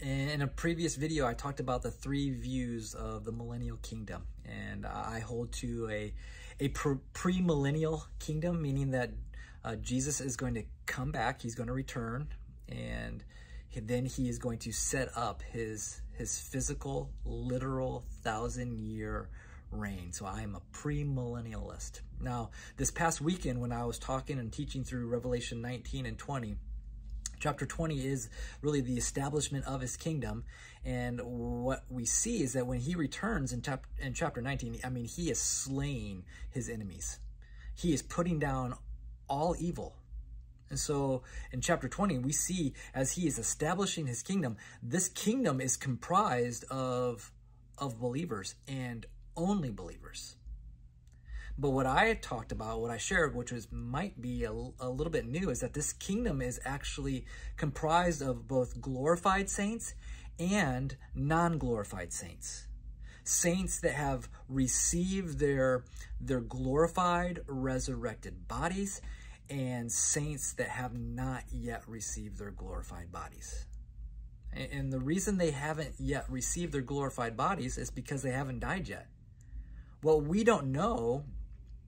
In a previous video, I talked about the three views of the millennial kingdom, and I hold to a pre-millennial kingdom, meaning that Jesus is going to come back, he's going to return, and then he is going to set up his physical, literal 1,000-year reign. So I am a pre-millennialist. Now, this past weekend when I was talking and teaching through Revelation 19 and 20, Chapter 20 is really the establishment of his kingdom. And what we see is that when he returns in chapter 19, I mean, he is slaying his enemies. He is putting down all evil. And so in chapter 20, we see as he is establishing his kingdom, this kingdom is comprised of believers and only believers. But what I talked about, what I shared, which might be a little bit new, is that this kingdom is actually comprised of both glorified saints and non-glorified saints. Saints that have received their glorified, resurrected bodies, and saints that have not yet received their glorified bodies. And the reason they haven't yet received their glorified bodies is because they haven't died yet. What we don't know,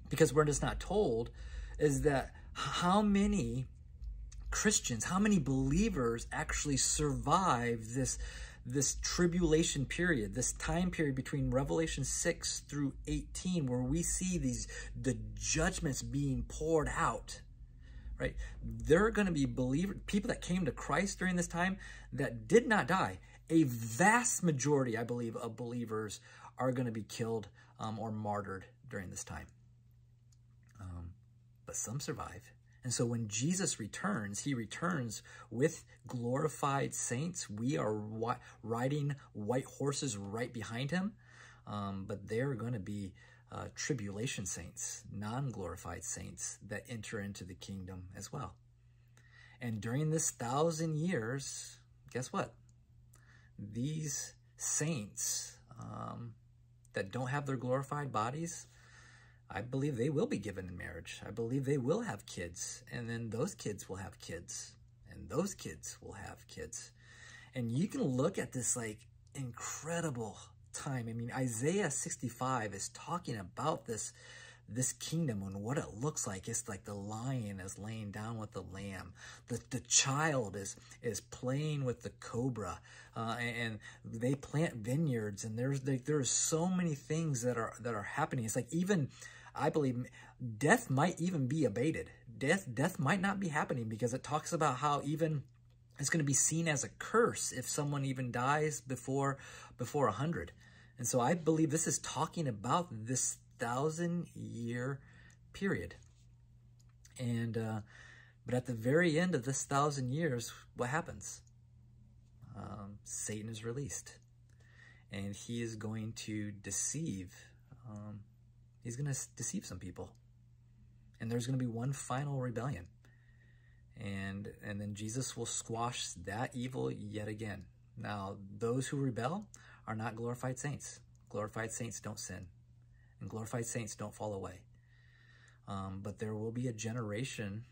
because we're just not told, is that how many Christians, how many believers actually survive this tribulation period, this time period between Revelation 6 through 18, where we see the judgments being poured out, right? There are going to be people that came to Christ during this time that did not die. A vast majority, I believe, of believers are going to be killed or martyred during this time. But some survive. And so when Jesus returns, he returns with glorified saints. We are riding white horses right behind him. But there are going to be tribulation saints, non-glorified saints that enter into the kingdom as well. And during this 1,000 years, guess what? These saints that don't have their glorified bodies, I believe they will be given in marriage. I believe they will have kids, and then those kids will have kids, and those kids will have kids. And you can look at this like incredible time. I mean, Isaiah 65 is talking about this kingdom and what it looks like. It's like the lion is laying down with the lamb. The child is playing with the cobra, and they plant vineyards, and there's so many things that are happening. It's like, even I believe death might even be abated. Death might not be happening, because it talks about how even it's going to be seen as a curse if someone even dies before 100. And so I believe this is talking about this 1,000-year period. And but at the very end of this 1,000 years, what happens? Satan is released, and he is going to deceive. He's going to deceive some people, and there's going to be one final rebellion, and then Jesus will squash that evil yet again. Now, those who rebel are not glorified saints. Glorified saints don't sin, and glorified saints don't fall away. But there will be a generation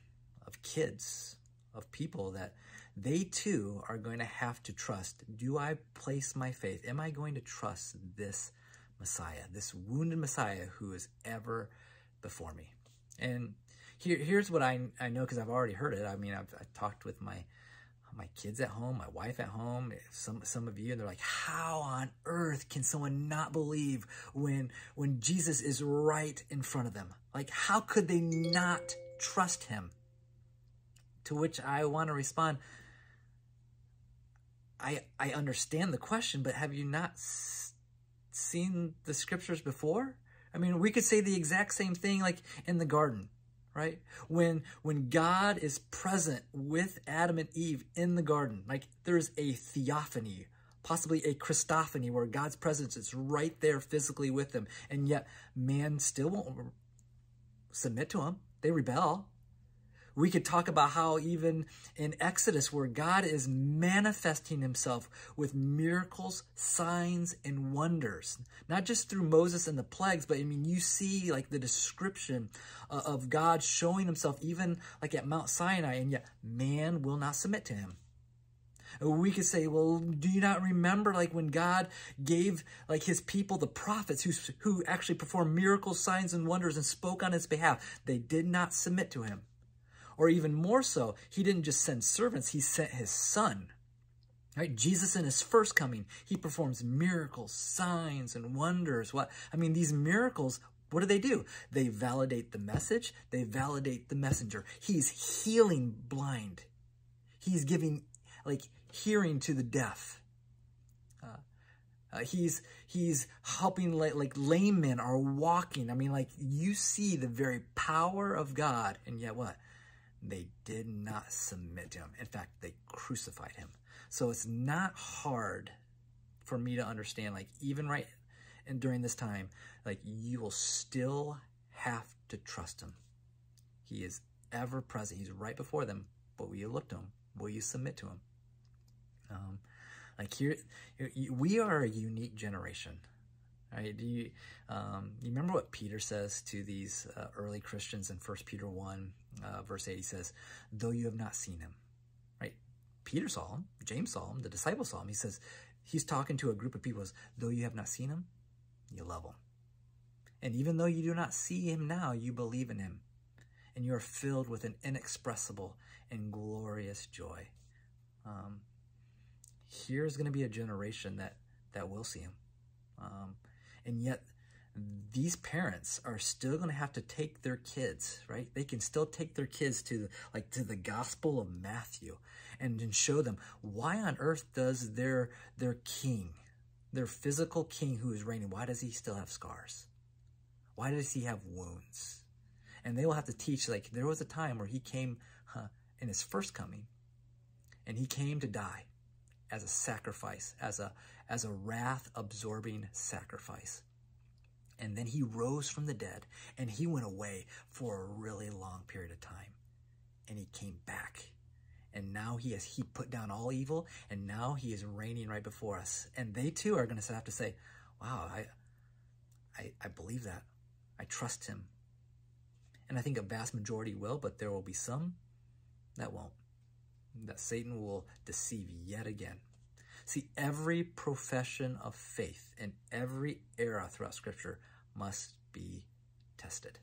of kids, of people that they too are going to have to trust. Do I place my faith? Am I going to trust this Messiah, this wounded Messiah who is ever before me? And here's what I know, because I've already heard it. I mean, I've talked with my kids at home, my wife at home, some of you, and they're like, how on earth can someone not believe when Jesus is right in front of them? Like, how could they not trust him? To which I want to respond, I understand the question, but have you not seen the scriptures before? I mean, we could say the exact same thing like in the garden, right? When God is present with Adam and Eve in the garden, like there's a theophany, possibly a Christophany, where God's presence is right there physically with them, and yet man still won't submit to him. They rebel. We could talk about how even in Exodus, where God is manifesting himself with miracles, signs, and wonders, not just through Moses and the plagues, but I mean, you see like the description of God showing himself even like at Mount Sinai, and yet man will not submit to him. We could say, well, do you not remember like when God gave like his people, the prophets who actually performed miracles, signs, and wonders and spoke on his behalf? They did not submit to him. Or even more so, he didn't just send servants, he sent his son. Right? Jesus in his first coming, he performs miracles, signs, and wonders. These miracles, what do? They validate the message. They validate the messenger. He's healing blind. He's giving hearing to the deaf. He's helping like lame men are walking. You see the very power of God, and yet what? They did not submit to him. In fact, they crucified him. So it's not hard for me to understand, even right and during this time, you will still have to trust him. He is ever present. He's right before them. But will you look to him? Will you submit to him? We are a unique generation. Right? You remember what Peter says to these early Christians in 1 Peter 1, verse 8? He says, though you have not seen him. Right? Peter saw him. James saw him. The disciples saw him. He says, he's talking to a group of people. Though you have not seen him, you love him. And even though you do not see him now, you believe in him. And you are filled with an inexpressible and glorious joy. Here's going to be a generation that will see him. And yet, these parents are still going to have to take their kids, right? They can still take their kids to the Gospel of Matthew and show them, why on earth does their king, their physical king who is reigning, why does he still have scars? Why does he have wounds? And they will have to teach, there was a time where he came in his first coming, and he came to die as a sacrifice, as a wrath-absorbing sacrifice. And then he rose from the dead, and he went away for a really long period of time. And he came back. And now he put down all evil, and now he is reigning right before us. And they too are going to have to say, wow, I believe that. I trust him. And I think a vast majority will, but there will be some that won't. That Satan will deceive yet again. See, every profession of faith in every era throughout Scripture must be tested.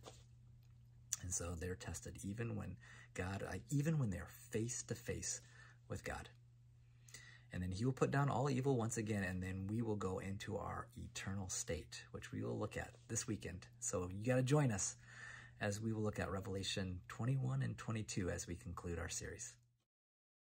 And so they're tested even when they're face to face with God. And then he will put down all evil once again, and then we will go into our eternal state, which we will look at this weekend. So you got to join us as we will look at Revelation 21 and 22 as we conclude our series.